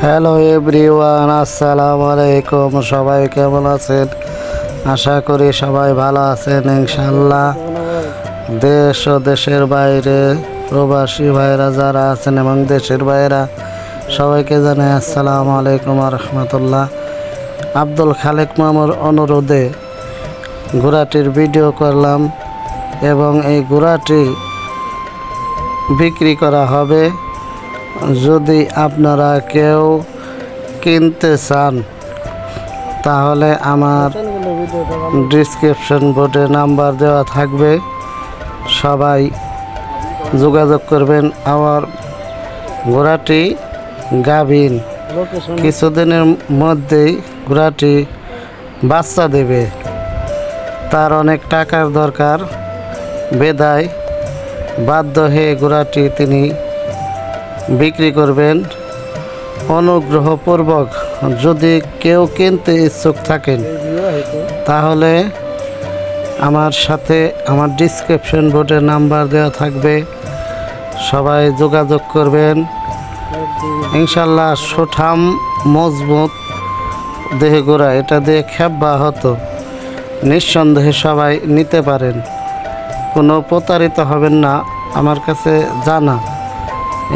Hello everyone, আসসালামু আলাইকুম। সবাই কেমন আছেন? আশা করি সবাই ভালো আছেন ইনশাল্লাহ। দেশ ও দেশের বাইরে প্রবাসী ভাইরা যারা আছেন এবং দেশের বাইরা সবাইকে জানাই আসসালামু আলাইকুম রহমতুল্লাহ। আব্দুল খালেক মামুর অনুরোধে ঘোড়াটির ভিডিও করলাম এবং এই ঘোড়াটি বিক্রি করা হবে। যদি আপনারা কেউ কিনতে চান তাহলে আমার ডিসক্রিপশন বোর্ডে নাম্বার দেওয়া থাকবে, সবাই যোগাযোগ করবেন। আমার ঘোড়াটি গাভীন, কিছুদিনের মধ্যেই ঘোড়াটি বাচ্চা দেবে। তার অনেক টাকার দরকার, বেদায় বাধ্য হয়ে ঘোড়াটি তিনি বিক্রি করবেন। অনুগ্রহপূর্বক যদি কেউ কিনতে ইচ্ছুক থাকেন তাহলে আমার সাথে আমার ডিসক্রিপশন বোর্ডে নাম্বার দেওয়া থাকবে, সবাই যোগাযোগ করবেন ইনশাল্লাহ। সুঠাম মজবুত দেহে গোড়া, এটা দিয়ে খেপবা হতো, নিঃসন্দেহে সবাই নিতে পারেন, কোনো প্রতারিত হবেন না, আমার কাছে জানা।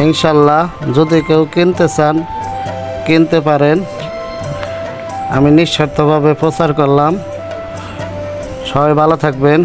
ইনশাল্লাহ যদি কেউ কিনতে চান কিনতে পারেন। আমি নিঃস্বার্থভাবে প্রচার করলাম। সবাই ভালো থাকবেন।